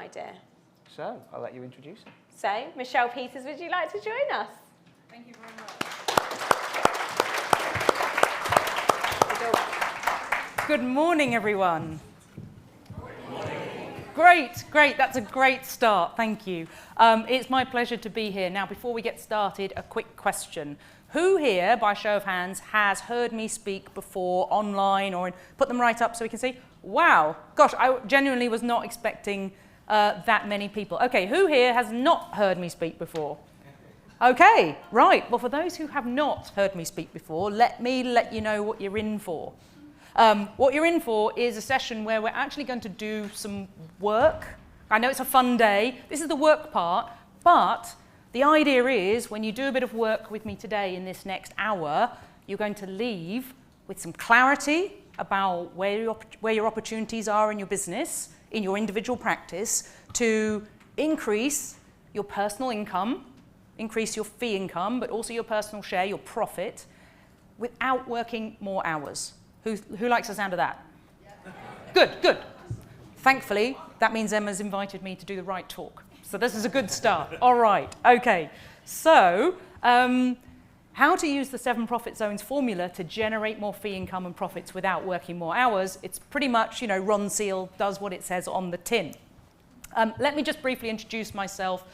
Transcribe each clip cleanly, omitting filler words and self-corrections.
idea. So, I'll let you introduce him. So, Michelle Peters, would you like to join us? Thank you very much. Good morning, everyone. Great. That's a great start. Thank you. It's my pleasure to be here. Now, before we get started, a quick question. Who here, by show of hands, has heard me speak before online or put them right up so we can see? Wow. Gosh, I genuinely was not expecting that many people. Okay, who here has not heard me speak before? Okay, right. Well, for those who have not heard me speak before, let me let you know what you're in for. What you're in for is a session where we're actually going to do some work. I know it's a fun day. This is the work part, but the idea is when you do a bit of work with me today in this next hour, you're going to leave with some clarity about where your opportunities are in your business, in your individual practice, to increase your personal income, increase your fee income, but also your personal share, your profit, without working more hours. Who likes the sound of that? Yeah. Good. Thankfully, that means Emma's invited me to do the right talk. So this is a good start. All right, okay. So, how to use the 7 profit zones formula to generate more fee income and profits without working more hours. It's pretty much, Ron Seal does what it says on the tin. Let me just briefly introduce myself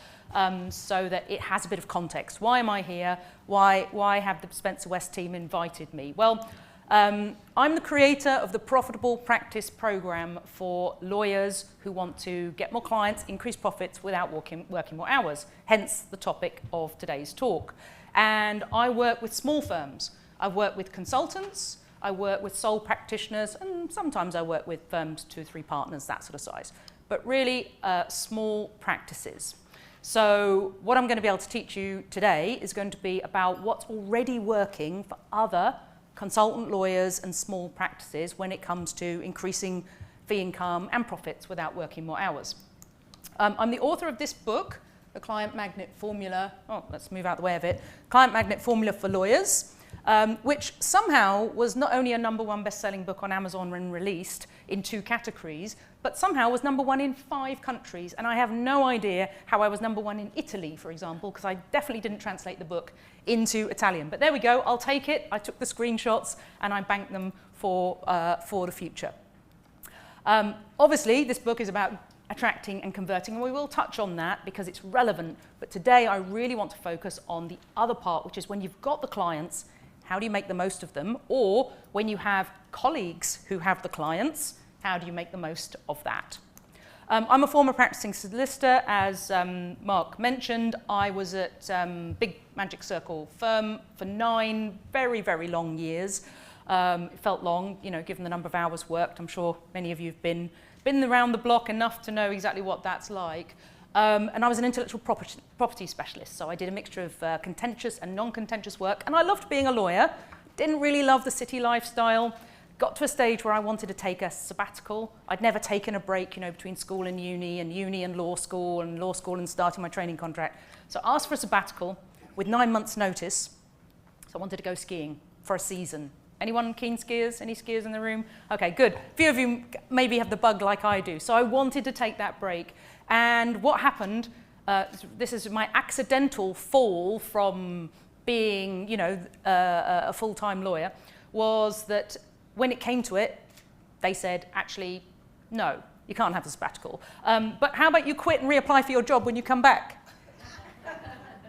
so that it has a bit of context. Why am I here? Why have the Spencer West team invited me? Well, I'm the creator of the Profitable Practice Program for lawyers who want to get more clients, increase profits without working more hours, hence the topic of today's talk. And I work with small firms. I work with consultants, I work with sole practitioners, and sometimes I work with firms 2 or 3 partners, that sort of size. But really small practices. So what I'm going to be able to teach you today is going to be about what's already working for other consultant lawyers and small practices when it comes to increasing fee income and profits without working more hours. I'm the author of this book, The Client Magnet Formula. Oh, let's move out the way of it. Client Magnet Formula for Lawyers, which somehow was not only a #1 best-selling book on Amazon when released in 2 categories, but somehow was #1 in 5 countries. And I have no idea how I was #1 in Italy, for example, because I definitely didn't translate the book into Italian. But there we go, I'll take it. I took the screenshots and I banked them for the future. Obviously, this book is about attracting and converting, and we will touch on that because it's relevant. But today, I really want to focus on the other part, which is when you've got the clients, how do you make the most of them? Or when you have colleagues who have the clients, how do you make the most of that? I'm a former practicing solicitor, as Mark mentioned. I was at big Magic Circle firm for 9 very, very long years. It felt long, given the number of hours worked. I'm sure many of you have been around the block enough to know exactly what that's like. And I was an intellectual property specialist, so I did a mixture of contentious and non-contentious work. And I loved being a lawyer, didn't really love the city lifestyle. Got to a stage where I wanted to take a sabbatical. I'd never taken a break, between school and uni and law school and starting my training contract. So I asked for a sabbatical with 9 months' notice. So I wanted to go skiing for a season. Anyone keen skiers? Any skiers in the room? Okay, good. A few of you maybe have the bug like I do. So I wanted to take that break. And what happened, this is my accidental fall from being, a full-time lawyer, was that when it came to it, they said, actually, no, you can't have the sabbatical. But how about you quit and reapply for your job when you come back?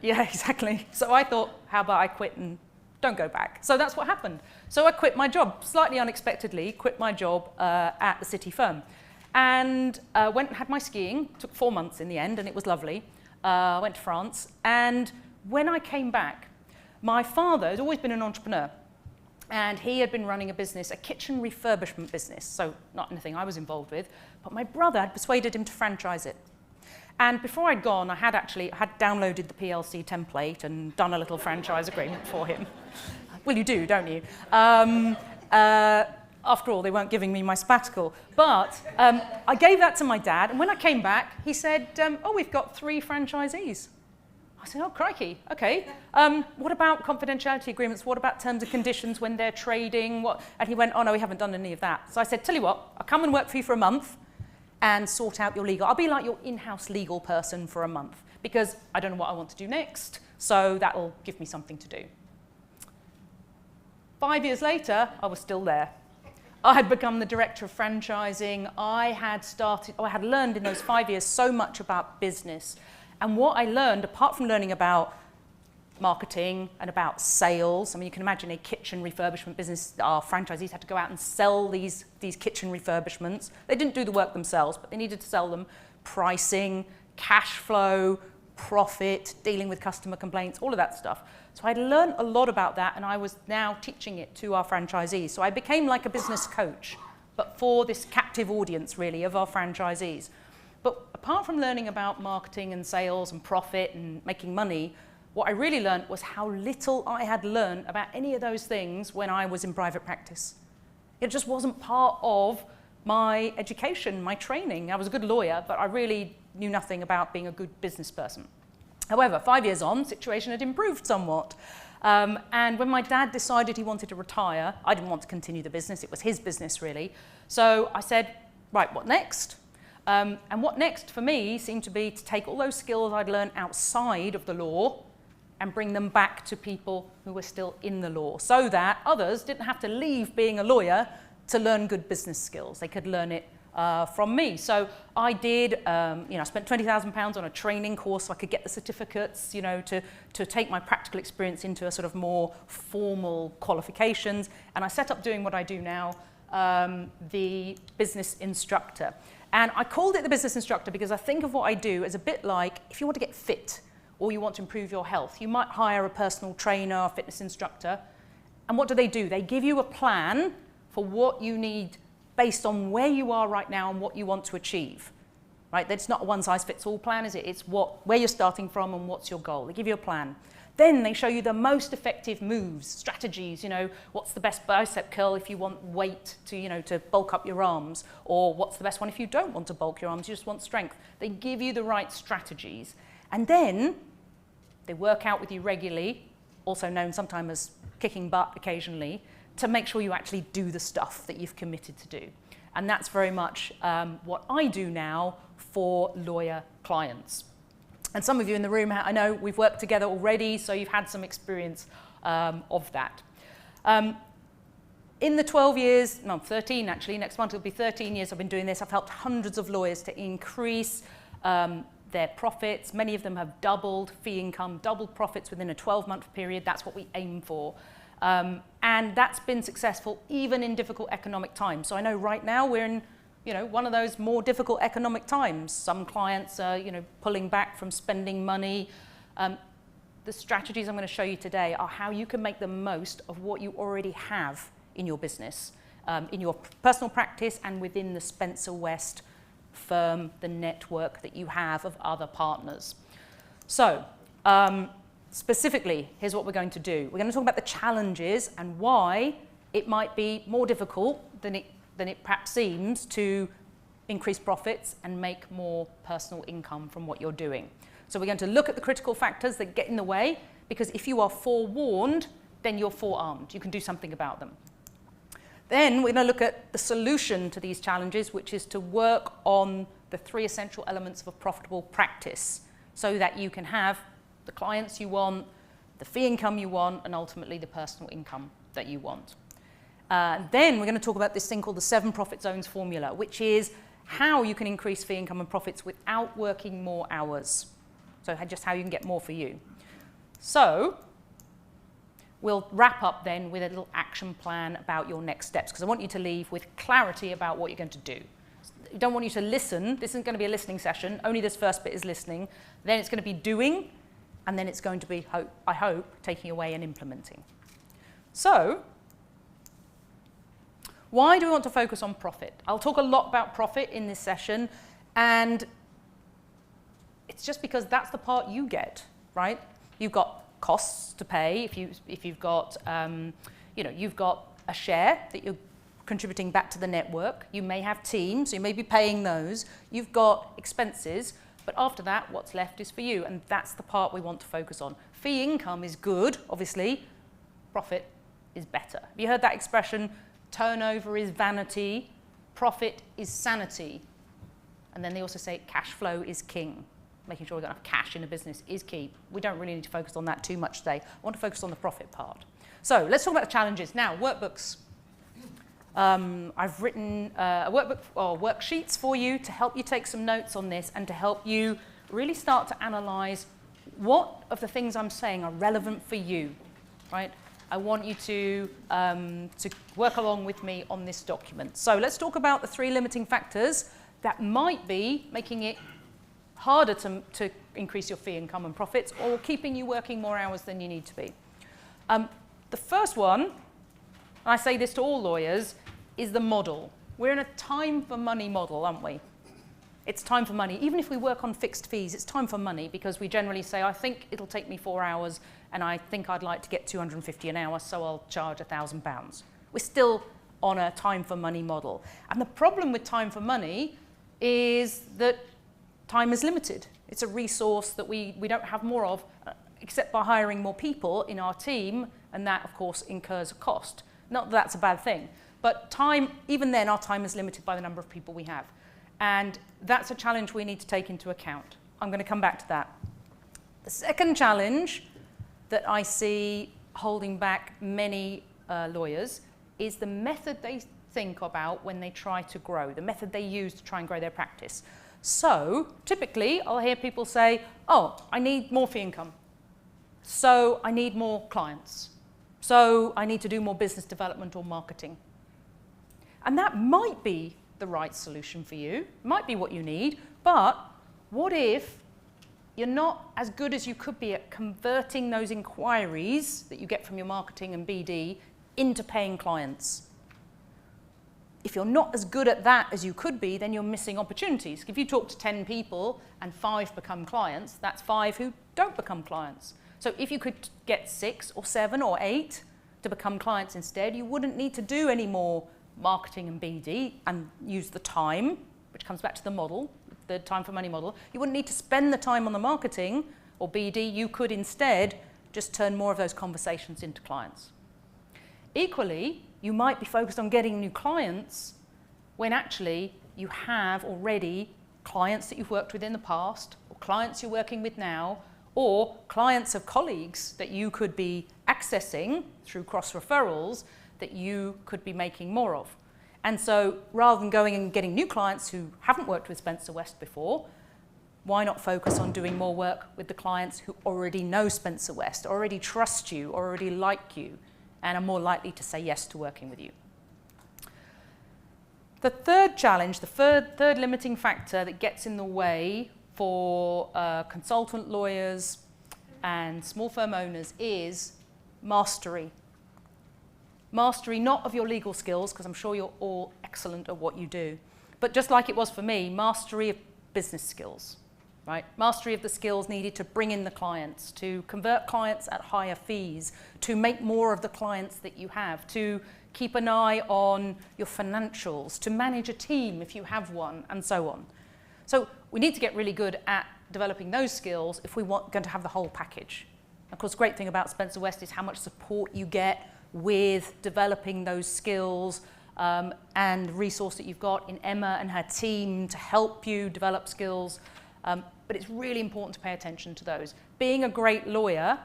Yeah, exactly. So I thought, how about I quit and don't go back? So that's what happened. So I quit my job, slightly unexpectedly, quit my job at the city firm. And went and had my skiing, took 4 months in the end, and it was lovely. Went to France, and when I came back, my father has always been an entrepreneur, and he had been running a business, a kitchen refurbishment business, so not anything I was involved with, but my brother had persuaded him to franchise it. And before I'd gone, I had downloaded the PLC template and done a little franchise agreement for him. Well, you do, don't you? After all, they weren't giving me my sabbatical. But I gave that to my dad, and when I came back, he said, oh, we've got 3 franchisees. I said, oh, crikey, okay. What about confidentiality agreements? What about terms and conditions when they're trading? And he went, oh, no, we haven't done any of that. So I said, tell you what, I'll come and work for you for a month, and sort out your legal. I'll be like your in-house legal person for a month because I don't know what I want to do next, so that'll give me something to do. 5 years later, I was still there. I had become the director of franchising. I had learned in those 5 years so much about business. And what I learned, apart from learning about marketing and about sales, I mean, you can imagine a kitchen refurbishment business. Our franchisees had to go out and sell these kitchen refurbishments. They didn't do the work themselves, but they needed to sell them. Pricing, cash flow, profit, dealing with customer complaints, all of that stuff. So I'd learned a lot about that, and I was now teaching it to our franchisees. So I became like a business coach, but for this captive audience, really, of our franchisees. But apart from learning about marketing and sales and profit and making money, what I really learned was how little I had learned about any of those things when I was in private practice. It just wasn't part of my education, my training. I was a good lawyer, but I really knew nothing about being a good business person. However, 5 years on, the situation had improved somewhat. And when my dad decided he wanted to retire, I didn't want to continue the business. It was his business, really. So I said, right, what next? And what next for me seemed to be to take all those skills I'd learned outside of the law and bring them back to people who were still in the law so that others didn't have to leave being a lawyer to learn good business skills. They could learn it from me. So I did, I spent £20,000 on a training course so I could get the certificates, to take my practical experience into a sort of more formal qualifications. And I set up doing what I do now, the business instructor. And I called it the business instructor because I think of what I do as a bit like if you want to get fit or you want to improve your health, you might hire a personal trainer or fitness instructor. And what do? They give you a plan for what you need based on where you are right now and what you want to achieve, right? It's not a one-size-fits-all plan, is it? It's where you're starting from and what's your goal. They give you a plan. Then they show you the most effective moves, strategies, what's the best bicep curl if you want weight to bulk up your arms, or what's the best one if you don't want to bulk your arms, you just want strength. They give you the right strategies. And then they work out with you regularly, also known sometimes as kicking butt occasionally, to make sure you actually do the stuff that you've committed to do. And that's very much what I do now for lawyer clients. And some of you in the room, I know we've worked together already, so you've had some experience of that. In the 12 years, no, 13 actually, next month it'll be 13 years I've been doing this, I've helped hundreds of lawyers to increase their profits. Many of them have doubled fee income, doubled profits within a 12-month period. That's what we aim for. And that's been successful even in difficult economic times. So I know right now we're in one of those more difficult economic times. Some clients are pulling back from spending money. The strategies I'm going to show you today are how you can make the most of what you already have in your business, in your personal practice and within the Spencer West firm, the network that you have of other partners. So, specifically, here's what we're going to do. We're going to talk about the challenges and why it might be more difficult than it perhaps seems to increase profits and make more personal income from what you're doing. So we're going to look at the critical factors that get in the way, because if you are forewarned, then you're forearmed. You can do something about them. Then we're going to look at the solution to these challenges, which is to work on the 3 essential elements of a profitable practice so that you can have the clients you want, the fee income you want, and ultimately the personal income that you want. Then we're going to talk about this thing called the 7 profit zones formula, which is how you can increase fee income and profits without working more hours. So just how you can get more for you. So we'll wrap up then with a little action plan about your next steps, because I want you to leave with clarity about what you're going to do. I don't want you to listen. This isn't going to be a listening session. Only this first bit is listening. Then it's going to be doing, and then it's going to be, I hope, taking away and implementing. So why do we want to focus on profit? I'll talk a lot about profit in this session, and it's just because that's the part you get, right? You've got costs to pay if you've got, you've got a share that you're contributing back to the network. You may have teams, so you may be paying those. You've got expenses, but after that, what's left is for you, and that's the part we want to focus on. Fee income is good, obviously. Profit is better. Have you heard that expression? Turnover is vanity, profit is sanity. And then they also say cash flow is king. Making sure we've got enough cash in a business is key. We don't really need to focus on that too much today. I want to focus on the profit part. So let's talk about the challenges. Now, workbooks. I've written a workbook or worksheets for you to help you take some notes on this and to help you really start to analyze what of the things I'm saying are relevant for you, right? I want you to work along with me on this document. So let's talk about the 3 limiting factors that might be making it harder to increase your fee income and profits or keeping you working more hours than you need to be. The first one, and I say this to all lawyers, is the model. We're in a time for money model, aren't we? It's time for money. Even if we work on fixed fees, it's time for money because we generally say, I think it'll take me 4 hours and I think I'd like to get 250 an hour, so I'll charge £1,000. We're still on a time for money model. And the problem with time for money is that time is limited. It's a resource that we don't have more of except by hiring more people in our team, and that, of course, incurs a cost. Not that that's a bad thing, but time, even then, our time is limited by the number of people we have. And that's a challenge we need to take into account. I'm going to come back to that. The second challenge that I see holding back many lawyers is the method they think about when they try to grow, the method they use to try and grow their practice. So typically I'll hear people say, oh, I need more fee income. So I need more clients. So I need to do more business development or marketing. And that might be the right solution for you, might be what you need, but what if you're not as good as you could be at converting those inquiries that you get from your marketing and BD into paying clients? If you're not as good at that as you could be, then you're missing opportunities. If you talk to 10 people and 5 become clients, that's 5 who don't become clients. So if you could get 6 or 7 or 8 to become clients instead, you wouldn't need to do any more marketing and BD and use the time, which comes back to the model, the time for money model. You wouldn't need to spend the time on the marketing or BD. You could instead just turn more of those conversations into clients. Equally, you might be focused on getting new clients when actually you have already clients that you've worked with in the past, or clients you're working with now, or clients of colleagues that you could be accessing through cross-referrals that you could be making more of. And so rather than going and getting new clients who haven't worked with Spencer West before, why not focus on doing more work with the clients who already know Spencer West, already trust you, already like you, and are more likely to say yes to working with you. The third challenge, the third limiting factor that gets in the way for consultant lawyers and small firm owners is mastery. Mastery not of your legal skills, because I'm sure you're all excellent at what you do, but just like it was for me, mastery of business skills, right? Mastery of the skills needed to bring in the clients, to convert clients at higher fees, to make more of the clients that you have, to keep an eye on your financials, to manage a team if you have one, and so on. So we need to get really good at developing those skills if we want going to have the whole package. Of course, the great thing about Spencer West is how much support you get with developing those skills and resource that you've got in Emma and her team to help you develop skills. But it's really important to pay attention to those. Being a great lawyer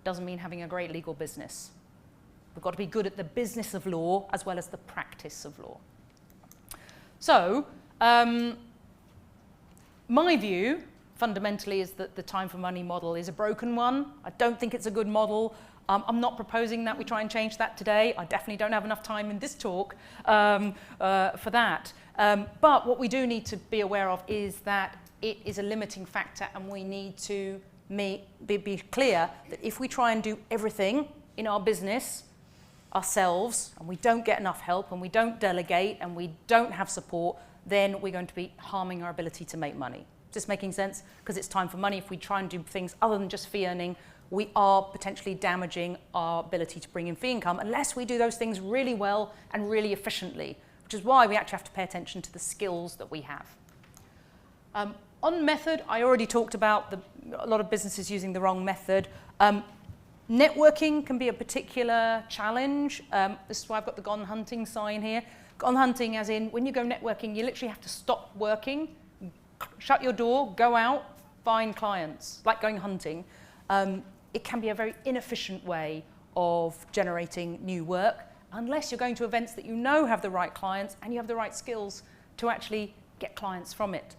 doesn't mean having a great legal business. We've got to be good at the business of law as well as the practice of law. So, my view, fundamentally, is that the time for money model is a broken one. I don't think it's a good model. I'm not proposing that we try and change that today. I definitely don't have enough time in this talk for that. But what we do need to be aware of is that it is a limiting factor, and we need to be clear that if we try and do everything in our business ourselves, and we don't get enough help, and we don't delegate, and we don't have support, then we're going to be harming our ability to make money. Is this making sense? Because it's time for money. If we try and do things other than just fee earning, we are potentially damaging our ability to bring in fee income unless we do those things really well and really efficiently, which is why we actually have to pay attention to the skills that we have. On method, I already talked about a lot of businesses using the wrong method. Networking can be a particular challenge. This is why I've got the gone hunting sign here. Gone hunting as in when you go networking, you literally have to stop working, shut your door, go out, find clients, like going hunting. It can be a very inefficient way of generating new work unless you're going to events that you know have the right clients and you have the right skills to actually get clients from it.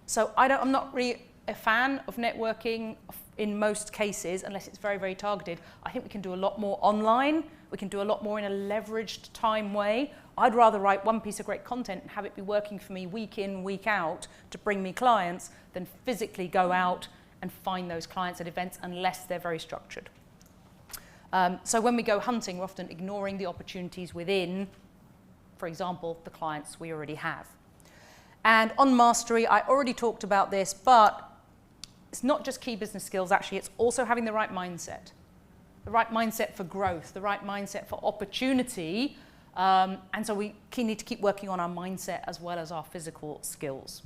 So I'm not really a fan of networking in most cases unless it's very, very targeted. I think we can do a lot more online. We can do a lot more in a leveraged time way. I'd rather write one piece of great content and have it be working for me week in, week out to bring me clients than physically go out and find those clients at events unless they're very structured. So when we go hunting, we're often ignoring the opportunities within, for example, the clients we already have. And on mastery, I already talked about this, but it's not just key business skills, actually, it's also having the right mindset. The right mindset for growth, the right mindset for opportunity. And so we need to keep working on our mindset as well as our physical skills.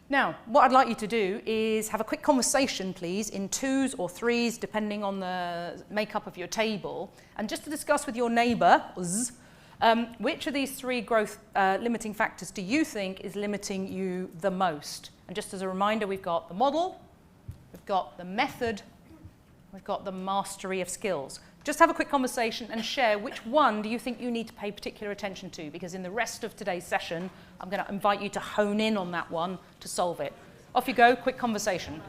Now, what I'd like you to do is have a quick conversation, please, in 2s or 3s, depending on the makeup of your table, and just to discuss with your neighbours, which of these 3 growth limiting factors do you think is limiting you the most? And just as a reminder, we've got the model, we've got the method, we've got the mastery of skills. Just have a quick conversation and share which one do you think you need to pay particular attention to, because in the rest of today's session, I'm going to invite you to hone in on that one to solve it. Off you go, quick conversation.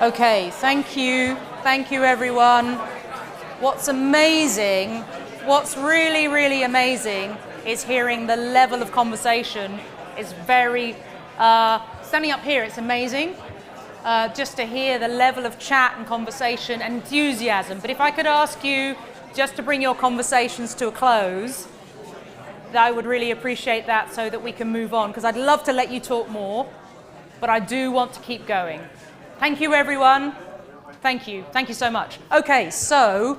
Okay, thank you everyone. What's amazing, what's really, really amazing is hearing the level of conversation is very, standing up here, it's amazing. Just to hear the level of chat and conversation and enthusiasm. But if I could ask you just to bring your conversations to a close, I would really appreciate that so that we can move on, because I'd love to let you talk more, but I do want to keep going. Thank you, everyone. Thank you. Thank you so much. Okay, so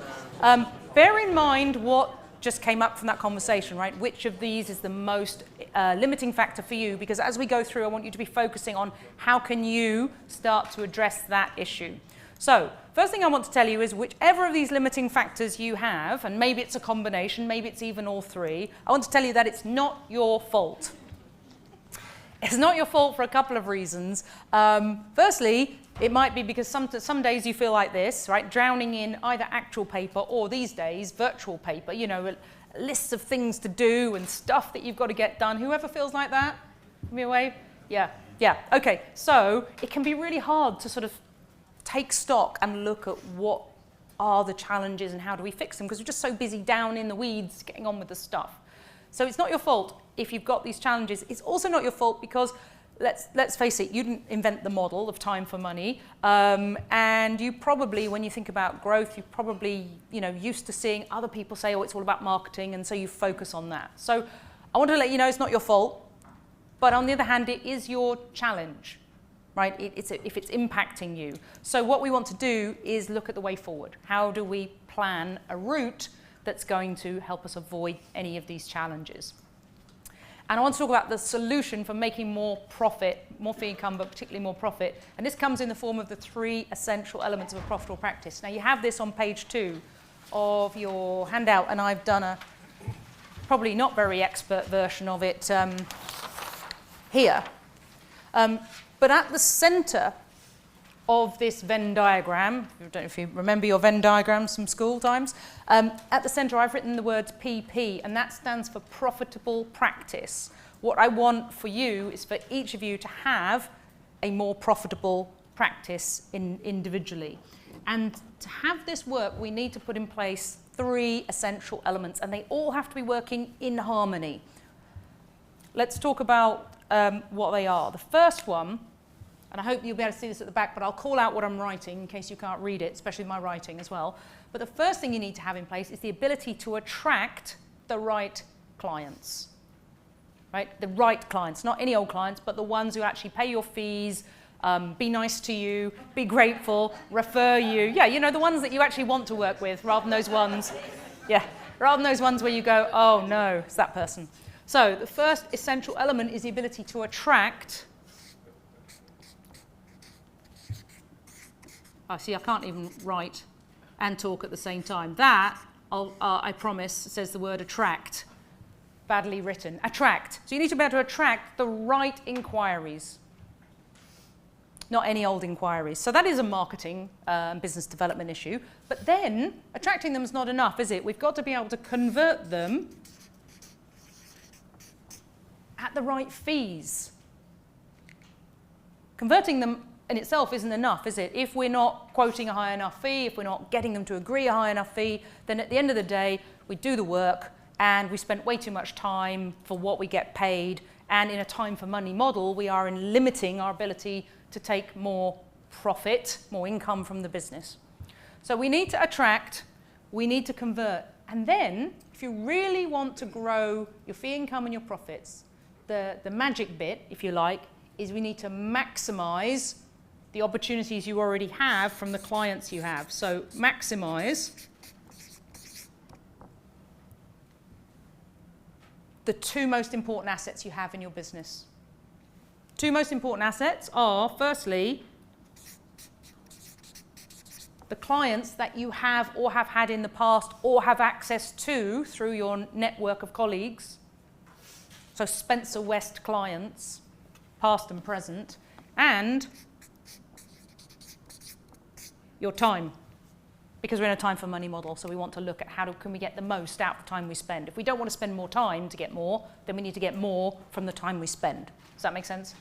bear in mind what just came up from that conversation, right? Which of these is the most limiting factor for you? Because as we go through, I want you to be focusing on how can you start to address that issue. So first thing I want to tell you is whichever of these limiting factors you have, and maybe it's a combination, maybe it's even all 3, I want to tell you that it's not your fault. It's not your fault for a couple of reasons. Firstly, it might be because some days you feel like this, right? Drowning in either actual paper or these days, virtual paper. You know, lists of things to do and stuff that you've got to get done. Whoever feels like that? Give me a wave. Yeah. Okay, so it can be really hard to sort of take stock and look at what are the challenges and how do we fix them, because we're just so busy down in the weeds getting on with the stuff. So it's not your fault if you've got these challenges. It's also not your fault because, let's face it, you didn't invent the model of time for money, and you probably, when you think about growth, you're probably used to seeing other people say, oh, it's all about marketing, and so you focus on that. So I want to let you know it's not your fault, but on the other hand, it is your challenge, right? If it's impacting you. So what we want to do is look at the way forward. How do we plan a route that's going to help us avoid any of these challenges? And I want to talk about the solution for making more profit, more fee income, but particularly more profit. And this comes in the form of the 3 essential elements of a profitable practice. Now, you have this on page 2 of your handout, and I've done a probably not very expert version of it here. But at the center of this Venn diagram, I don't know if you remember your Venn diagrams from school times, at the center I've written the words PP, and that stands for profitable practice. What I want for you is for each of you to have a more profitable practice individually. And to have this work, we need to put in place 3 essential elements, and they all have to be working in harmony. Let's talk about what they are. The first one, and I hope you'll be able to see this at the back, but I'll call out what I'm writing in case you can't read it, especially my writing as well. But the first thing you need to have in place is the ability to attract the right clients, right? The right clients, not any old clients, but the ones who actually pay your fees, be nice to you, be grateful, refer you. Yeah, the ones that you actually want to work with, rather than those ones, where you go, oh no, it's that person. So the first essential element is the ability to attract. I can't even write and talk at the same time. That, I promise, says the word attract. Badly written. Attract. So you need to be able to attract the right inquiries, not any old inquiries. So that is a marketing business development issue. But then attracting them is not enough, is it? We've got to be able to convert them at the right fees. Converting them in itself isn't enough, is it? If we're not quoting a high enough fee, if we're not getting them to agree a high enough fee, then at the end of the day, we do the work and we spent way too much time for what we get paid. And in a time for money model, we are limiting our ability to take more profit, more income from the business. So we need to attract, we need to convert. And then, if you really want to grow your fee income and your profits, the magic bit, if you like, is we need to maximize the opportunities you already have from the clients you have. So maximize the 2 most important assets you have in your business. 2 most important assets are, firstly, the clients that you have or have had in the past or have access to through your network of colleagues. So Spencer West clients, past and present, and your time, because we're in a time for money model, so we want to look at how can we get the most out of the time we spend. If we don't want to spend more time to get more, then we need to get more from the time we spend. Does that make sense?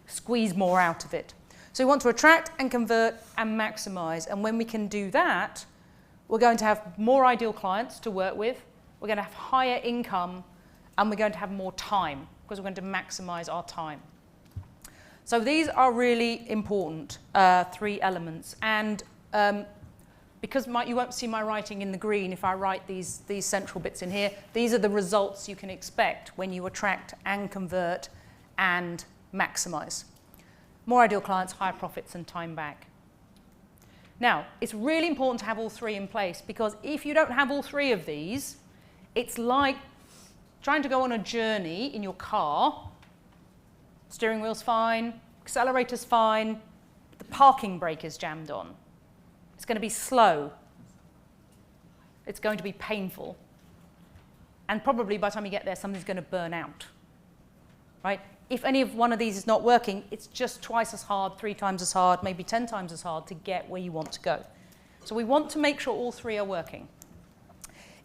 Squeeze more out of it. So we want to attract and convert and maximize, and when we can do that, we're going to have more ideal clients to work with, we're going to have higher income, and we're going to have more time, because we're going to maximize our time. So these are really important 3 elements, and because you won't see my writing in the green if I write these central bits in here, these are the results you can expect when you attract and convert and maximize. More ideal clients, higher profits, and time back. Now, it's really important to have all 3 in place, because if you don't have all 3 of these, it's like trying to go on a journey in your car. Steering wheel's fine, accelerator's fine, the parking brake is jammed on. It's going to be slow. It's going to be painful. And probably by the time you get there, something's going to burn out. Right? If any of one of these is not working, it's just twice as hard, 3 times as hard, maybe 10 times as hard to get where you want to go. So we want to make sure all 3 are working.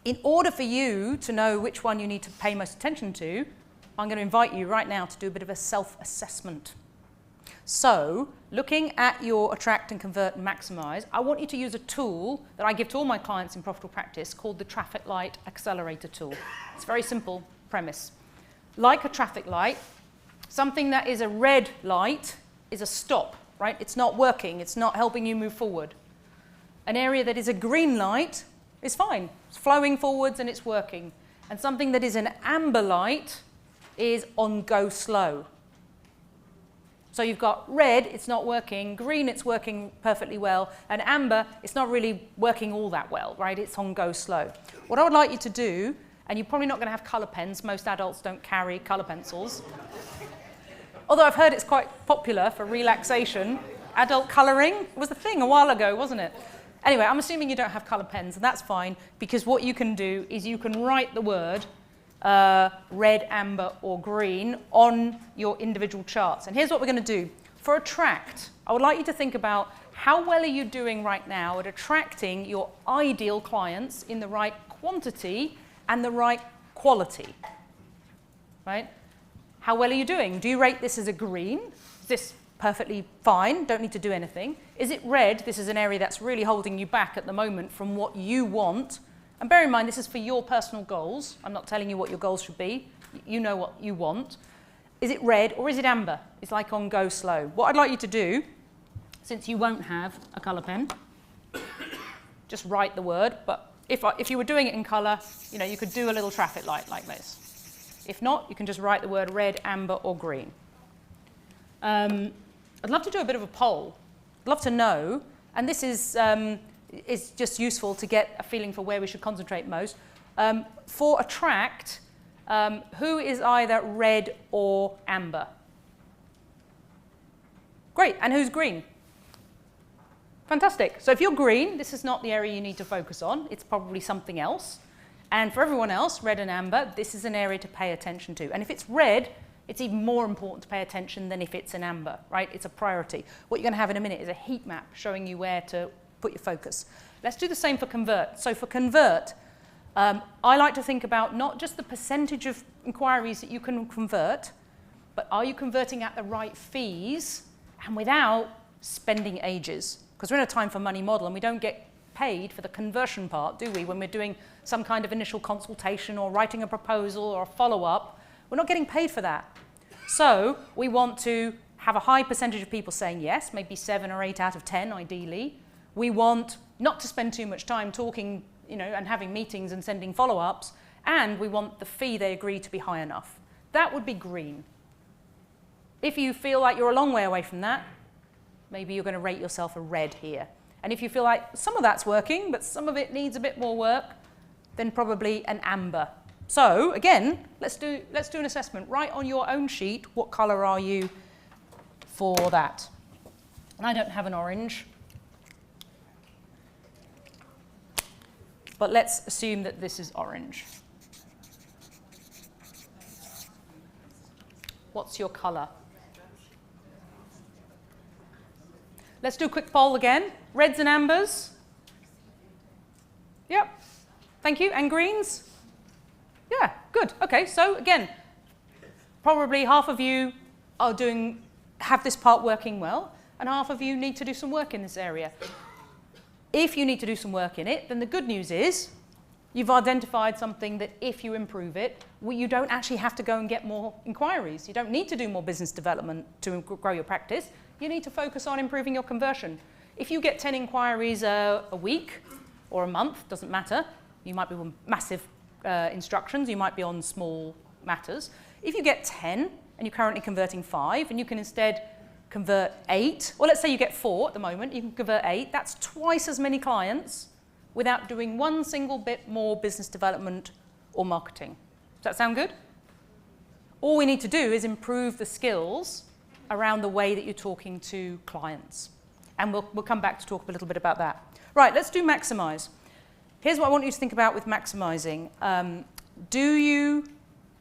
In order for you to know which one you need to pay most attention to, I'm going to invite you right now to do a bit of a self-assessment. So, looking at your attract and convert and maximize, I want you to use a tool that I give to all my clients in profitable practice called the traffic light accelerator tool. It's a very simple premise. Like a traffic light, something that is a red light is a stop, right? It's not working, it's not helping you move forward. An area that is a green light is fine. It's flowing forwards and it's working. And something that is an amber light is on go slow. So you've got red, it's not working, green, it's working perfectly well, and amber, it's not really working all that well, right? It's on go slow. What I would like you to do, and you're probably not going to have colour pens, most adults don't carry colour pencils, although I've heard it's quite popular for relaxation. Adult colouring was the thing a while ago, wasn't it? Anyway, I'm assuming you don't have colour pens, and that's fine, because what you can do is you can write the word red, amber, or green on your individual charts. And here's what we're going to do. For attract, I would like you to think about how well are you doing right now at attracting your ideal clients in the right quantity and the right quality, right? How well are you doing? Do you rate this as a green? Is this perfectly fine? Don't need to do anything. Is it red? This is an area that's really holding you back at the moment from what you want. And bear in mind, this is for your personal goals. I'm not telling you what your goals should be. You know what you want. Is it red or is it amber? It's like on go slow. What I'd like you to do, since you won't have a colour pen, just write the word. But if you were doing it in colour, you know, you could do a little traffic light like this. If not, you can just write the word red, amber, or green. I'd love to do a bit of a poll. I'd love to know, and this is just useful to get a feeling for where we should concentrate most. For attract, who is either red or amber? Great, and who's green? Fantastic. So if you're green, this is not the area you need to focus on. It's probably something else. And for everyone else, red and amber, this is an area to pay attention to. And if it's red, it's even more important to pay attention than if it's an amber, right? It's a priority. What you're going to have in a minute is a heat map showing you where to put your focus. Let's do the same for convert. So for convert, I like to think about not just the percentage of inquiries that you can convert, but are you converting at the right fees and without spending ages? Because we're in a time for money model and we don't get paid for the conversion part, do we? When we're doing some kind of initial consultation or writing a proposal or a follow-up, we're not getting paid for that. So we want to have a high percentage of people saying yes, maybe 7 or 8 out of 10 ideally. We want not to spend too much time talking, you know, and having meetings and sending follow-ups, and we want the fee they agree to be high enough. That would be green. If you feel like you're a long way away from that, maybe you're going to rate yourself a red here. And if you feel like some of that's working, but some of it needs a bit more work, then probably an amber. So again, let's do an assessment. Write on your own sheet, what colour are you for that? And I don't have an orange. But let's assume that this is orange. What's your colour? Let's do a quick poll again. Reds and ambers? Yep. Thank you. And greens? Yeah, good. Okay, so again, probably half of you have this part working well, and half of you need to do some work in this area. If you need to do some work in it, then the good news is you've identified something that if you improve it, you don't actually have to go and get more inquiries. You don't need to do more business development to grow your practice. You need to focus on improving your conversion. If you get 10 inquiries a week or a month, doesn't matter. You might be on massive instructions. You might be on small matters. If you get 10 and you're currently converting 5 and you can instead convert 8, or let's say you get 4 at the moment, you can convert 8, that's twice as many clients without doing one single bit more business development or marketing. Does that sound good? All we need to do is improve the skills around the way that you're talking to clients. And we'll come back to talk a little bit about that. Right, let's do maximize. Here's what I want you to think about with maximizing. Do you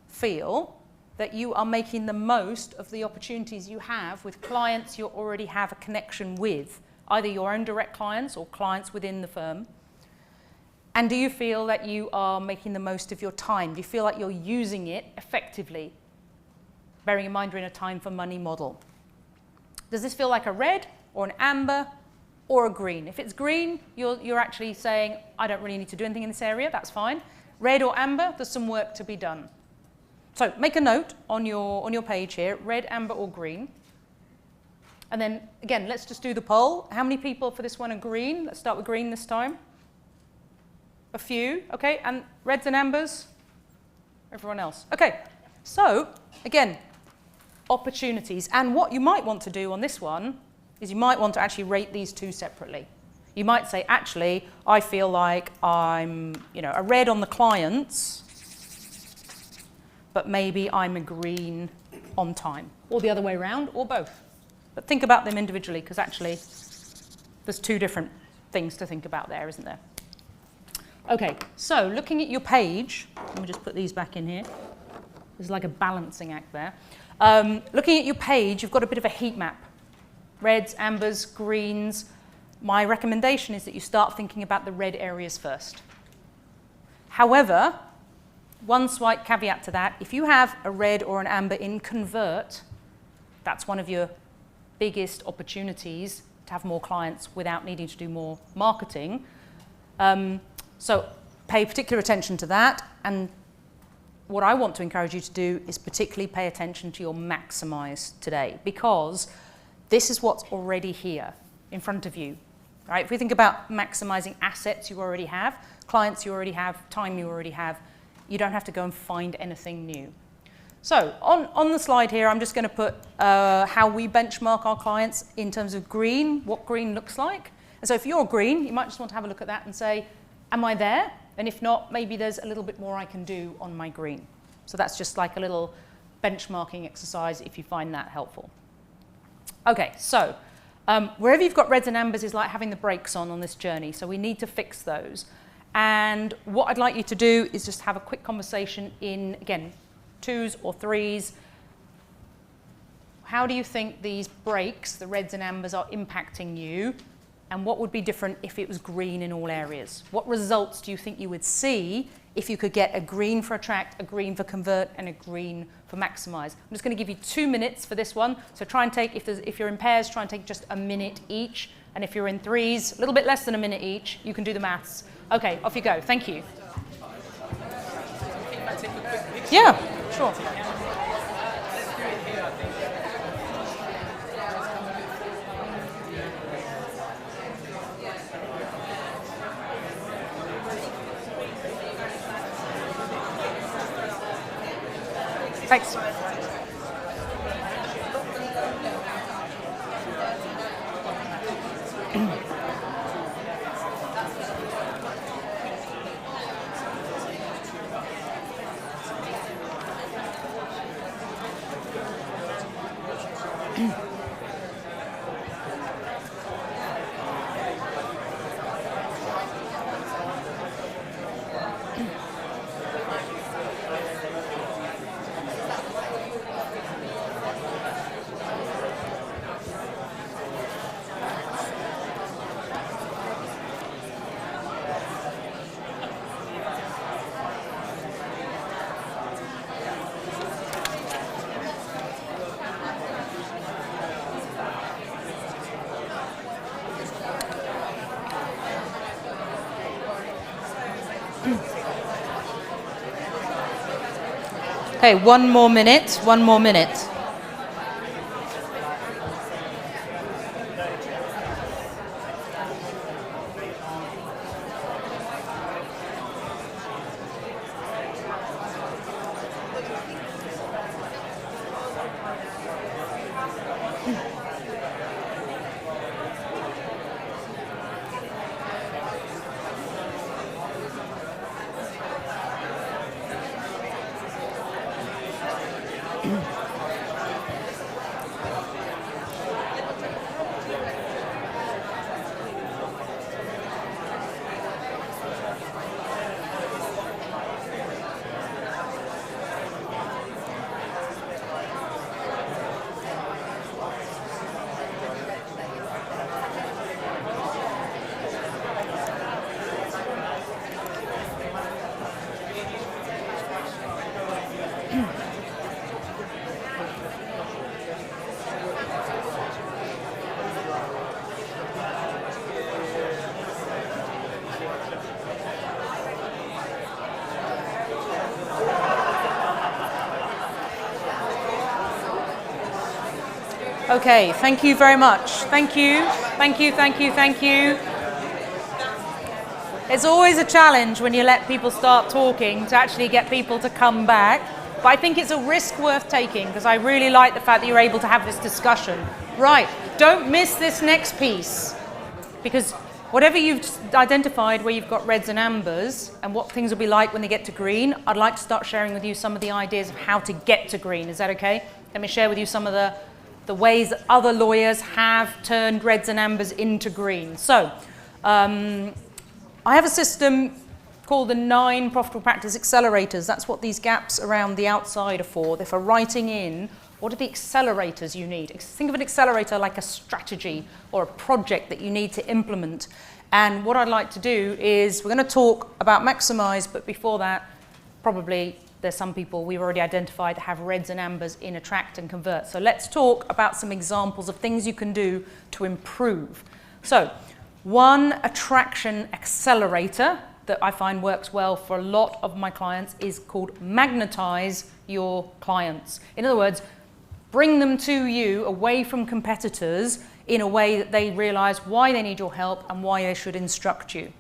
feel that you are making the most of the opportunities you have with clients you already have a connection with, either your own direct clients or clients within the firm? And do you feel that you are making the most of your time? Do you feel like you're using it effectively? Bearing in mind we're in a time for money model. Does this feel like a red or an amber or a green? If it's green, you're actually saying, I don't really need to do anything in this area, that's fine. Red or amber, there's some work to be done. So make a note on your page here, red, amber or green. And then again, let's just do the poll. How many people for this one are green? Let's start with green this time. A few, okay, and reds and ambers? Everyone else. Okay, so again, opportunities. And what you might want to do on this one is you might want to actually rate these two separately. You might say, actually, I feel like I'm, a red on the clients, but maybe I'm a green on time, or the other way around, or both. But think about them individually, because actually, there's two different things to think about there, isn't there? Okay, so looking at your page, let me just put these back in here. There's like a balancing act there. Looking at your page, you've got a bit of a heat map. Reds, ambers, greens. My recommendation is that you start thinking about the red areas first. However, one slight caveat to that, if you have a red or an amber in convert, that's one of your biggest opportunities to have more clients without needing to do more marketing. So pay particular attention to that, and what I want to encourage you to do is particularly pay attention to your maximize today, because this is what's already here in front of you. Right? If we think about maximizing assets you already have, clients you already have, time you already have, you don't have to go and find anything new. So on the slide here, I'm just going to put how we benchmark our clients in terms of green, what green looks like. And so if you're green, you might just want to have a look at that and say, am I there? And if not, maybe there's a little bit more I can do on my green. So that's just like a little benchmarking exercise if you find that helpful. Okay, so wherever you've got reds and ambers is like having the brakes on this journey. So we need to fix those. And what I'd like you to do is just have a quick conversation in, again, 2s or 3s. How do you think these brakes, the reds and ambers, are impacting you? And what would be different if it was green in all areas? What results do you think you would see if you could get a green for attract, a green for convert, and a green for maximize? I'm just going to give you 2 minutes for this one. So try and take, if you're in pairs, try and take just a minute each. And if you're in 3s, a little bit less than a minute each, you can do the maths. Okay, off you go. Thank you. Yeah, sure. Thanks. Okay, 1 more minute, 1 more minute. Okay, thank you very much. Thank you, thank you, thank you, thank you. It's always a challenge when you let people start talking to actually get people to come back. But I think it's a risk worth taking because I really like the fact that you're able to have this discussion. Right, don't miss this next piece because whatever you've identified where you've got reds and ambers and what things will be like when they get to green, I'd like to start sharing with you some of the ideas of how to get to green. Is that okay? Let me share with you some of the ways that other lawyers have turned reds and ambers into green. So, I have a system called the 9 Profitable Practice Accelerators. That's what these gaps around the outside are for. They're for writing in what are the accelerators you need. Think of an accelerator like a strategy or a project that you need to implement. And what I'd like to do is we're going to talk about maximize, but before that, probably there's some people we've already identified that have reds and ambers in attract and convert. So let's talk about some examples of things you can do to improve. So, one attraction accelerator that I find works well for a lot of my clients is called magnetize your clients. In other words, bring them to you away from competitors in a way that they realize why they need your help and why they should instruct you.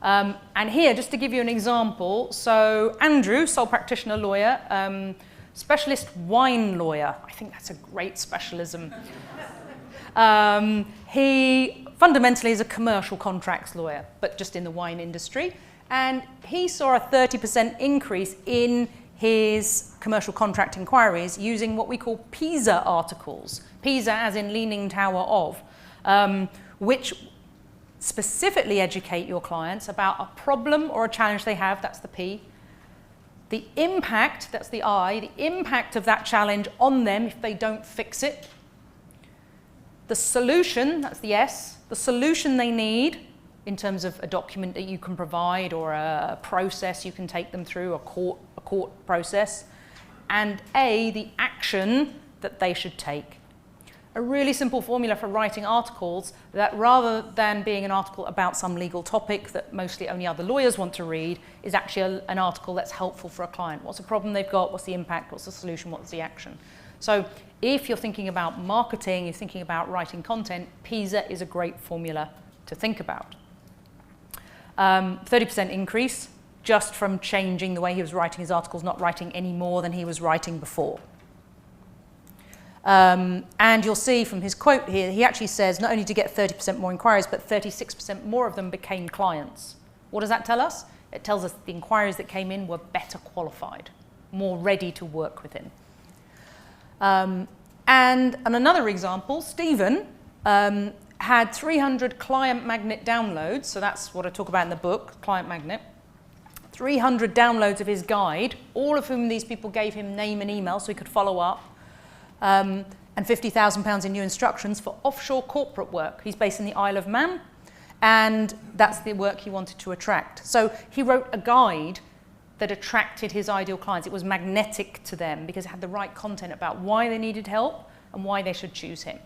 And here, just to give you an example, so Andrew, sole practitioner lawyer, specialist wine lawyer. I think that's a great specialism. He fundamentally is a commercial contracts lawyer, but just in the wine industry. And he saw a 30% increase in his commercial contract inquiries using what we call PISA articles. PISA as in Leaning Tower of, which specifically educate your clients about a problem or a challenge they have, that's the P. The impact, that's the I, the impact of that challenge on them if they don't fix it. The solution, that's the S, the solution they need in terms of a document that you can provide or a process you can take them through, a court process. And A, the action that they should take. A really simple formula for writing articles that rather than being an article about some legal topic that mostly only other lawyers want to read is actually an article that's helpful for a client. What's the problem they've got? What's the impact? What's the solution? What's the action? So if you're thinking about marketing, you're thinking about writing content, PISA is a great formula to think about. 30% increase just from changing the way he was writing his articles, not writing any more than he was writing before. And you'll see from his quote here, he actually says not only did he get 30% more inquiries, but 36% more of them became clients. What does that tell us? It tells us the inquiries that came in were better qualified, more ready to work with him. And another example, Stephen had 300 client magnet downloads, so that's what I talk about in the book, Client Magnet. 300 downloads of his guide, all of whom these people gave him name and email so he could follow up. And £50,000 in new instructions for offshore corporate work. He's based in the Isle of Man, and that's the work he wanted to attract. So he wrote a guide that attracted his ideal clients. It was magnetic to them because it had the right content about why they needed help and why they should choose him.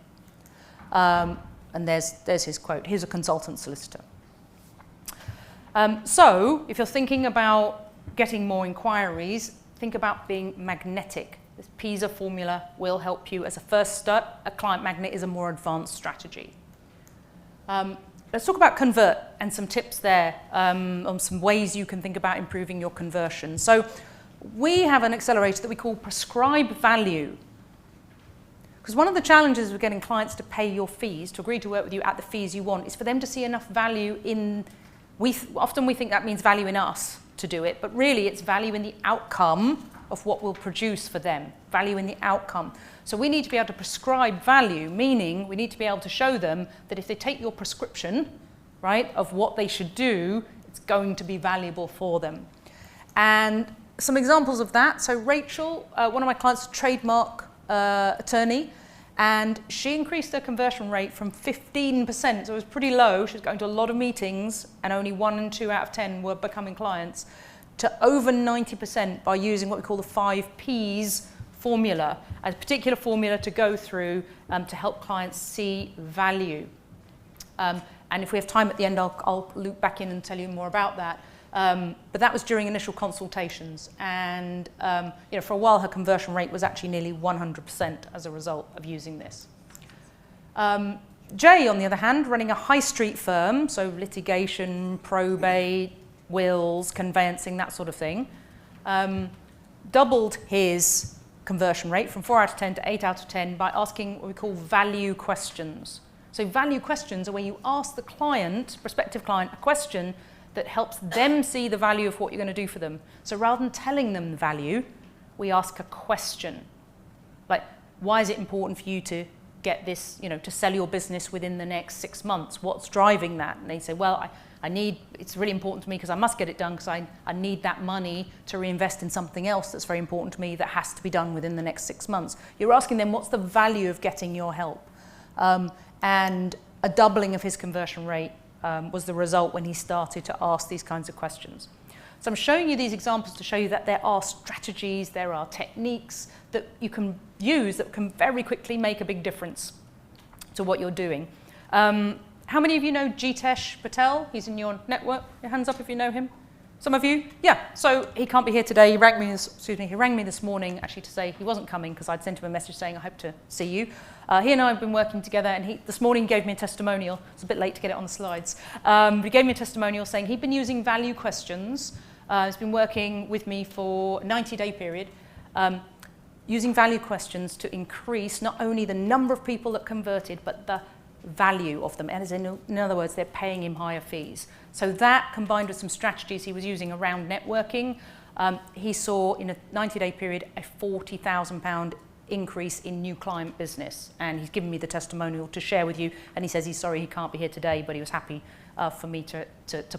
And there's his quote. Here's a consultant solicitor. So if you're thinking about getting more inquiries, think about being magnetic. This PISA formula will help you as a first step. A client magnet is a more advanced strategy. Let's talk about convert and some tips there on some ways you can think about improving your conversion. So we have an accelerator that we call prescribe value. Because one of the challenges with getting clients to pay your fees, to agree to work with you at the fees you want, is for them to see enough value in, often we think that means value in us to do it, but really it's value in the outcome of what we'll produce for them, value in the outcome. So we need to be able to prescribe value, meaning we need to be able to show them that if they take your prescription, right, of what they should do, it's going to be valuable for them. And some examples of that, so Rachel, one of my clients, a trademark attorney, and she increased her conversion rate from 15%, so it was pretty low, she was going to a lot of meetings, and only 1 and 2 out of 10 were becoming clients, to over 90% by using what we call the 5 Ps formula, a particular formula to go through to help clients see value. And if we have time at the end, I'll loop back in and tell you more about that. But that was during initial consultations, and for a while her conversion rate was actually nearly 100% as a result of using this. Jay, on the other hand, running a high street firm, so litigation, probate, wills, conveyancing, that sort of thing, doubled his conversion rate from 4 out of 10 to 8 out of 10 by asking what we call value questions. So value questions are where you ask the client, prospective client, a question that helps them see the value of what you're going to do for them. So rather than telling them the value, we ask a question. Like, why is it important for you to get this, to sell your business within the next 6 months? What's driving that? And they say, well, it's really important to me because I must get it done because I need that money to reinvest in something else that's very important to me that has to be done within the next 6 months. You're asking them, what's the value of getting your help? And a doubling of his conversion rate was the result when he started to ask these kinds of questions. So I'm showing you these examples to show you that there are strategies, there are techniques that you can use that can very quickly make a big difference to what you're doing. How many of you know Jitesh Patel? He's in your network. Your hands up if you know him. Some of you? Yeah, so he can't be here today. He rang me this morning actually to say he wasn't coming because I'd sent him a message saying I hope to see you. He and I have been working together, and this morning gave me a testimonial. It's a bit late to get it on the slides. But he gave me a testimonial saying he'd been using value questions. He's been working with me for a 90-day period, using value questions to increase not only the number of people that converted, but the value of them. And in other words, they're paying him higher fees. So that, combined with some strategies he was using around networking, he saw in a 90-day period a £40,000 increase in new client business. And he's given me the testimonial to share with you. And he says he's sorry he can't be here today, but he was happy for me to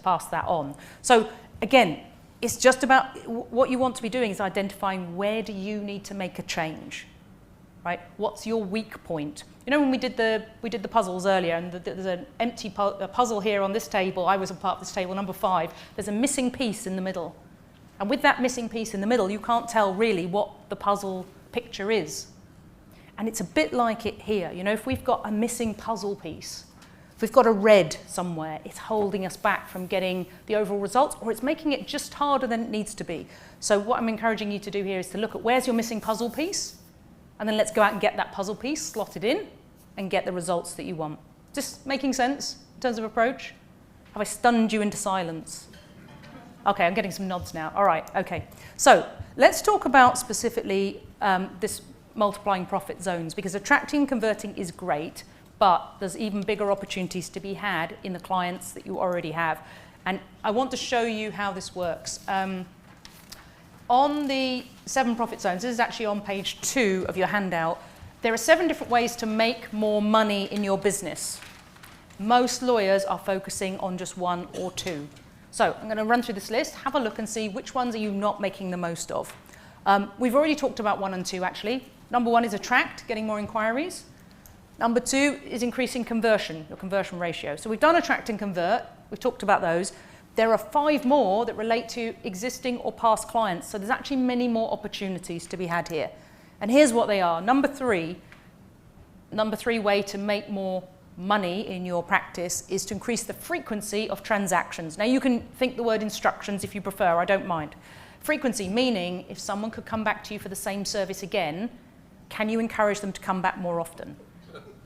pass that on. So again, it's just about what you want to be doing is identifying where do you need to make a change, right? What's your weak point? When we did the puzzles earlier, and there's an empty puzzle here on this table. I was a part of this table, number 5. There's a missing piece in the middle. And with that missing piece in the middle, you can't tell really what the puzzle picture is. And it's a bit like it here. If we've got a missing puzzle piece, if we've got a red somewhere, it's holding us back from getting the overall results, or it's making it just harder than it needs to be. So what I'm encouraging you to do here is to look at where's your missing puzzle piece, and then let's go out and get that puzzle piece slotted in and get the results that you want. Just making sense in terms of approach? Have I stunned you into silence? Okay, I'm getting some nods now. All right, okay. So let's talk about specifically this multiplying profit zones, because attracting and converting is great, but there's even bigger opportunities to be had in the clients that you already have. And I want to show you how this works. On the 7 profit zones, this is actually on page 2 of your handout, there are 7 different ways to make more money in your business. Most lawyers are focusing on just 1 or 2. So I'm going to run through this list, have a look and see which ones are you not making the most of. We've already talked about 1 and 2 actually. Number 1 is attract, getting more inquiries. Number 2 is increasing conversion, your conversion ratio. So we've done attract and convert, we've talked about those. There are 5 more that relate to existing or past clients. So there's actually many more opportunities to be had here. And here's what they are. Number three way to make more money in your practice is to increase the frequency of transactions. Now you can think the word instructions if you prefer, I don't mind. Frequency meaning if someone could come back to you for the same service again, can you encourage them to come back more often?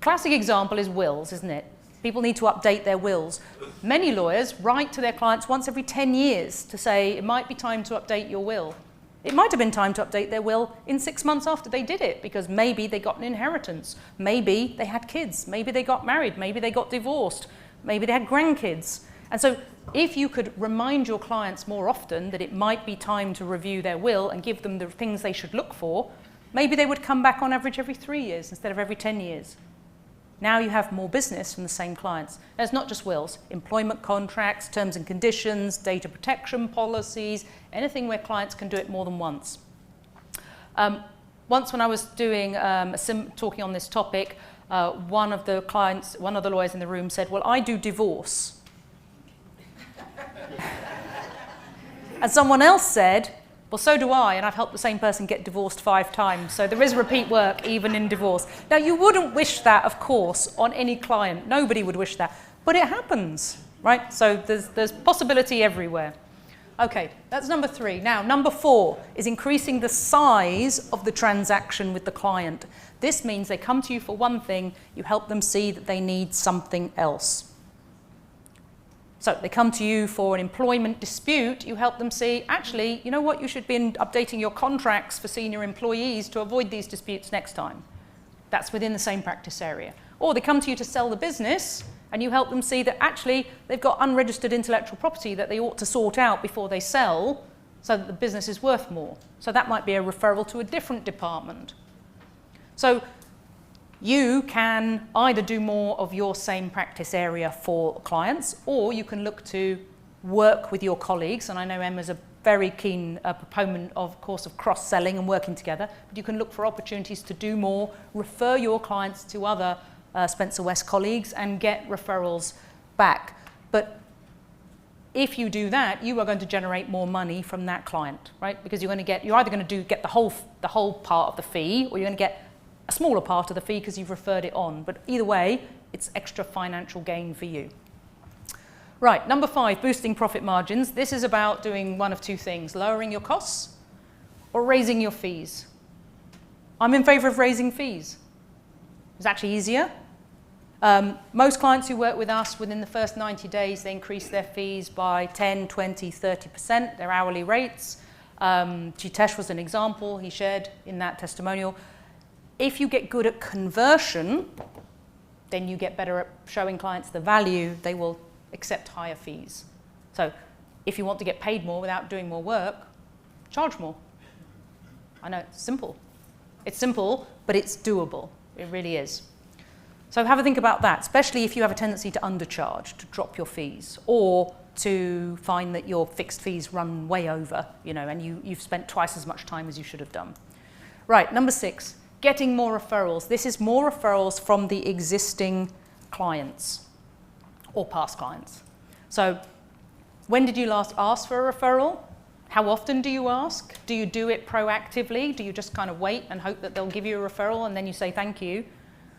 Classic example is wills, isn't it? People need to update their wills. Many lawyers write to their clients once every 10 years to say it might be time to update your will. It might have been time to update their will in 6 months after they did it because maybe they got an inheritance, maybe they had kids, maybe they got married, maybe they got divorced, maybe they had grandkids. And so if you could remind your clients more often that it might be time to review their will and give them the things they should look for, maybe they would come back on average every 3 years instead of every 10 years. Now you have more business from the same clients. And it's not just wills, employment contracts, terms and conditions, data protection policies, anything where clients can do it more than once. Once when I was doing talking on this topic, one of the lawyers in the room said, well, I do divorce. And someone else said, well, so do I, and I've helped the same person get divorced 5 times, so there is repeat work even in divorce. Now, you wouldn't wish that, of course, on any client. Nobody would wish that, but it happens, right? So there's possibility everywhere. Okay, that's number 3. Now, number 4 is increasing the size of the transaction with the client. This means they come to you for one thing, you help them see that they need something else. So they come to you for an employment dispute, you help them see, actually, you know what, you should be updating your contracts for senior employees to avoid these disputes next time. That's within the same practice area. Or they come to you to sell the business, and you help them see that actually they've got unregistered intellectual property that they ought to sort out before they sell so that the business is worth more. So that might be a referral to a different department. So you can either do more of your same practice area for clients, or you can look to work with your colleagues. And I know Emma's a very keen proponent of course of cross-selling and working together, but you can look for opportunities to do more, refer your clients to other Spencer West colleagues and get referrals back. But if you do that, you are going to generate more money from that client, right? Because you're either going to get the whole part of the fee, or you're going to get a smaller part of the fee because you've referred it on. But either way, it's extra financial gain for you. Right, number 5, boosting profit margins. This is about doing one of two things, lowering your costs or raising your fees. I'm in favour of raising fees. It's actually easier. Most clients who work with us, within the first 90 days, they increase their fees by 10, 20, 30%, their hourly rates. Jitesh was an example he shared in that testimonial. If you get good at conversion, then you get better at showing clients the value, they will accept higher fees. So if you want to get paid more without doing more work, charge more. I know it's simple. It's simple, but it's doable. It really is. So have a think about that, especially if you have a tendency to undercharge, to drop your fees, or to find that your fixed fees run way over, and you've spent twice as much time as you should have done. Right, number 6, getting more referrals. This is more referrals from the existing clients or past clients. So when did you last ask for a referral? How often do you ask? Do you do it proactively? Do you just kind of wait and hope that they'll give you a referral and then you say thank you?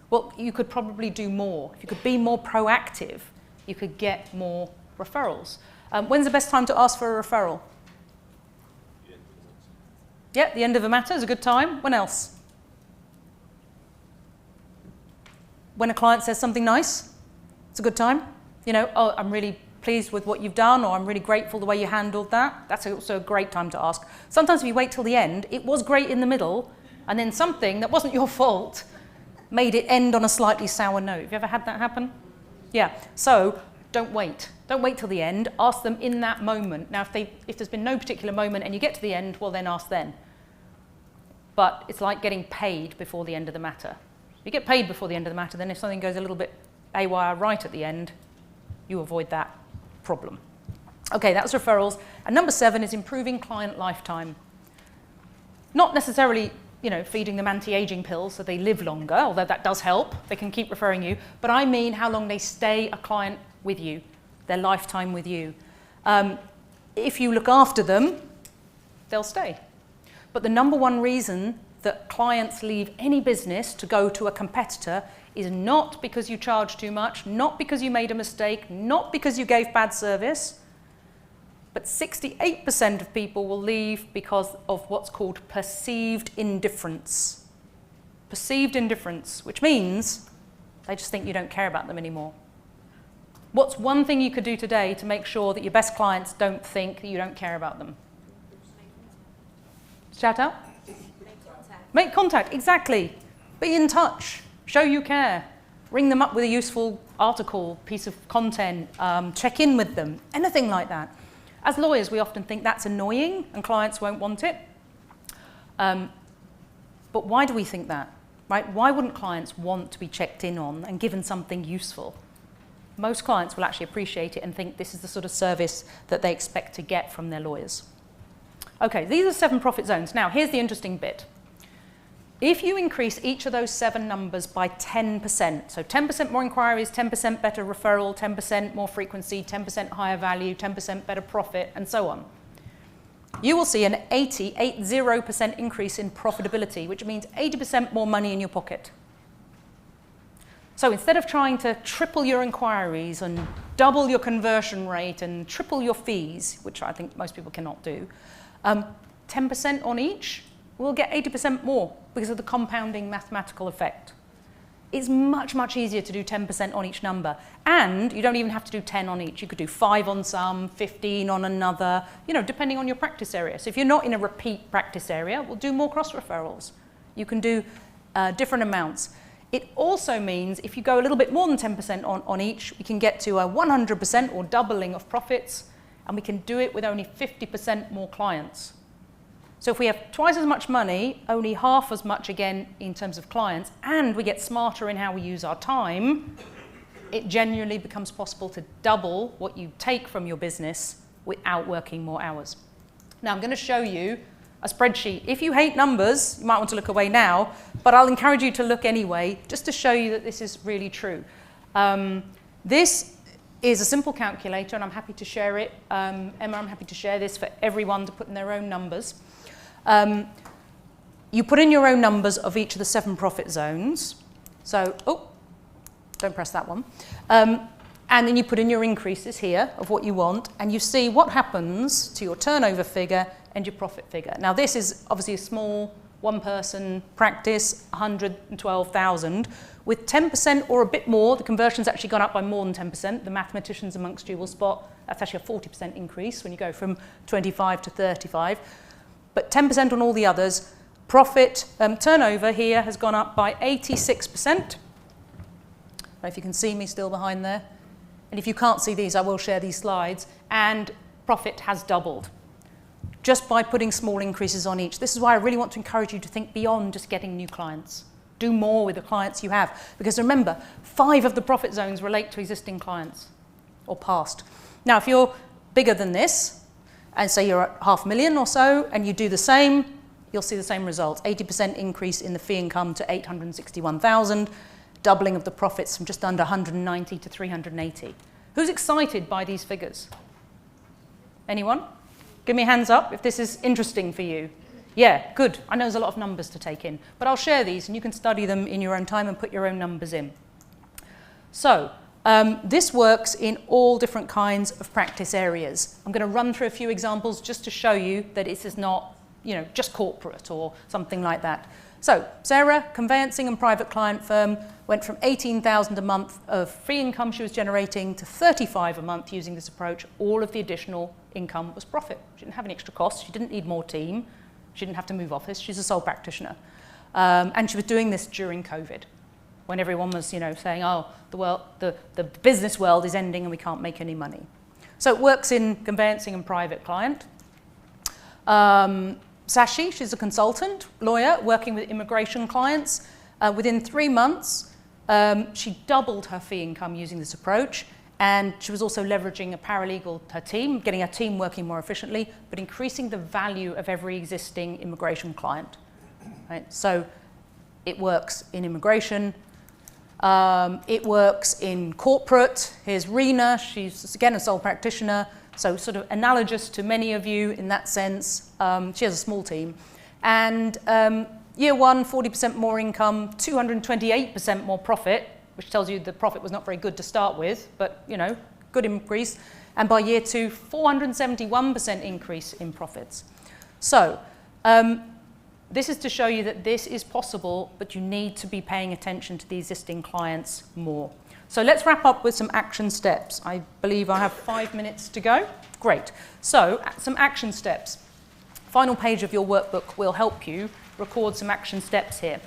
Well, you could probably do more. If you could be more proactive, you could get more referrals. When's the best time to ask for a referral? Yeah, the end of a matter is a good time. When else? When a client says something nice, it's a good time. Oh, I'm really pleased with what you've done, or I'm really grateful the way you handled that. That's also a great time to ask. Sometimes if you wait till the end, it was great in the middle, and then something that wasn't your fault made it end on a slightly sour note. Have you ever had that happen? Yeah, so don't wait. Don't wait till the end. Ask them in that moment. Now, if there's been no particular moment and you get to the end, well, then ask then. But it's like getting paid before the end of the matter. You get paid before the end of the matter, then if something goes a little bit AWire right at the end, you avoid that problem. Okay, that was referrals. And number 7 is improving client lifetime. Not necessarily feeding them anti-aging pills so they live longer, although that does help. They can keep referring you. But I mean how long they stay a client with you, their lifetime with you. If you look after them, they'll stay. But the number one reason that clients leave any business to go to a competitor is not because you charge too much, not because you made a mistake, not because you gave bad service, but 68% of people will leave because of what's called perceived indifference. Perceived indifference, which means they just think you don't care about them anymore. What's one thing you could do today to make sure that your best clients don't think that you don't care about them? Shout out? Make contact, exactly. Be in touch. Show you care. Ring them up with a useful article, piece of content, check in with them, anything like that. As lawyers, we often think that's annoying and clients won't want it. But why do we think that? Right? Why wouldn't clients want to be checked in on and given something useful? Most clients will actually appreciate it and think this is the sort of service that they expect to get from their lawyers. Okay, these are 7 profit zones. Now, here's the interesting bit. If you increase each of those 7 numbers by 10%, so 10% more inquiries, 10% better referral, 10% more frequency, 10% higher value, 10% better profit, and so on, you will see an 80% increase in profitability, which means 80% more money in your pocket. So instead of trying to triple your inquiries and double your conversion rate and triple your fees, which I think most people cannot do, 10% on each will get 80% more because of the compounding mathematical effect. It's much, much easier to do 10% on each number. And you don't even have to do 10 on each. You could do 5 on some, 15 on another, depending on your practice area. So if you're not in a repeat practice area, we'll do more cross-referrals. You can do different amounts. It also means if you go a little bit more than 10% on each, we can get to a 100% or doubling of profits, and we can do it with only 50% more clients. So if we have twice as much money, only half as much again in terms of clients, and we get smarter in how we use our time, it genuinely becomes possible to double what you take from your business without working more hours. Now I'm going to show you a spreadsheet. If you hate numbers, you might want to look away now, but I'll encourage you to look anyway, just to show you that this is really true. This is a simple calculator, and I'm happy to share it. Emma, I'm happy to share this for everyone to put in their own numbers. You put in your own numbers of each of the 7 profit zones. So, don't press that one. And then you put in your increases here of what you want, and you see what happens to your turnover figure and your profit figure. Now, this is obviously a small one-person practice, 112,000. With 10% or a bit more, the conversion's actually gone up by more than 10%. The mathematicians amongst you will spot that's actually a 40% increase when you go from 25 to 35. But 10% on all the others. Profit turnover here has gone up by 86%. I don't know if you can see me still behind there. And if you can't see these, I will share these slides. And profit has doubled just by putting small increases on each. This is why I really want to encourage you to think beyond just getting new clients. Do more with the clients you have. Because remember, 5 of the profit zones relate to existing clients or past. Now, if you're bigger than this, and say you're at 500,000 or so, and you do the same, you'll see the same results. 80% increase in the fee income to 861,000, doubling of the profits from just under 190 to 380. Who's excited by these figures? Anyone? Give me a hands up if this is interesting for you. Yeah, good. I know there's a lot of numbers to take in, but I'll share these and you can study them in your own time and put your own numbers in. So, this works in all different kinds of practice areas. I'm going to run through a few examples just to show you that this is not, just corporate or something like that. So, Sarah, conveyancing and private client firm, went from 18,000 a month of free income she was generating to 35 a month using this approach. All of the additional income was profit. She didn't have any extra costs. She didn't need more team. She didn't have to move office. She's a sole practitioner. And she was doing this during COVID, when everyone was, saying, oh, the business world is ending and we can't make any money. So it works in conveyancing and private client. Sashi, she's a consultant, lawyer, working with immigration clients. Within 3 months, she doubled her fee income using this approach, and she was also leveraging a paralegal, her team, getting her team working more efficiently, but increasing the value of every existing immigration client. Right? So it works in immigration. It works in corporate. Here's Rena. She's, again, a sole practitioner, so sort of analogous to many of you in that sense. She has a small team. And year 1, 40% more income, 228% more profit, which tells you the profit was not very good to start with, but, good increase. And by year 2, 471% increase in profits. So, this is to show you that this is possible, but you need to be paying attention to the existing clients more. So let's wrap up with some action steps. I believe I have 5 minutes to go. Great. So some action steps. Final page of your workbook will help you record some action steps here.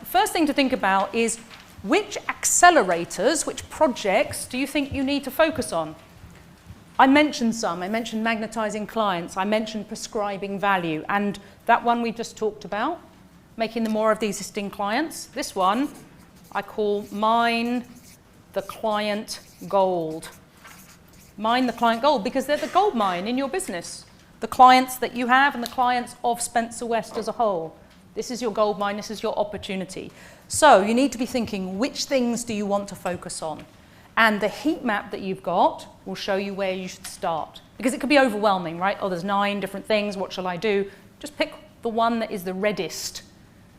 First thing to think about is which accelerators, which projects do you think you need to focus on? I mentioned some. I mentioned magnetizing clients. I mentioned prescribing value. And that one we just talked about, making the more of the existing clients. This one I call mine the client gold. Mine the client gold, because they're the gold mine in your business. The clients that you have and the clients of Spencer West as a whole. This is your gold mine. This is your opportunity. So you need to be thinking, which things do you want to focus on? And the heat map that you've got will show you where you should start. Because it could be overwhelming, right? Oh, there's 9 different things. What shall I do? Just pick the one that is the reddest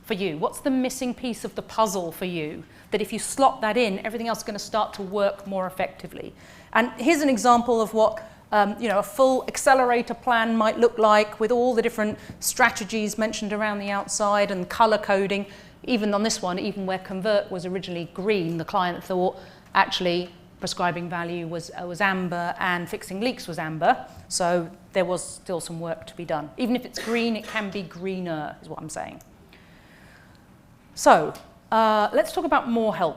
for you. What's the missing piece of the puzzle for you that if you slot that in, everything else is going to start to work more effectively. And here's an example of what a full accelerator plan might look like, with all the different strategies mentioned around the outside and color coding. Even on this one, even where convert was originally green, the client thought actually prescribing value was amber and fixing leaks was amber. So there was still some work to be done. Even if it's green, it can be greener, is what I'm saying. So let's talk about more help.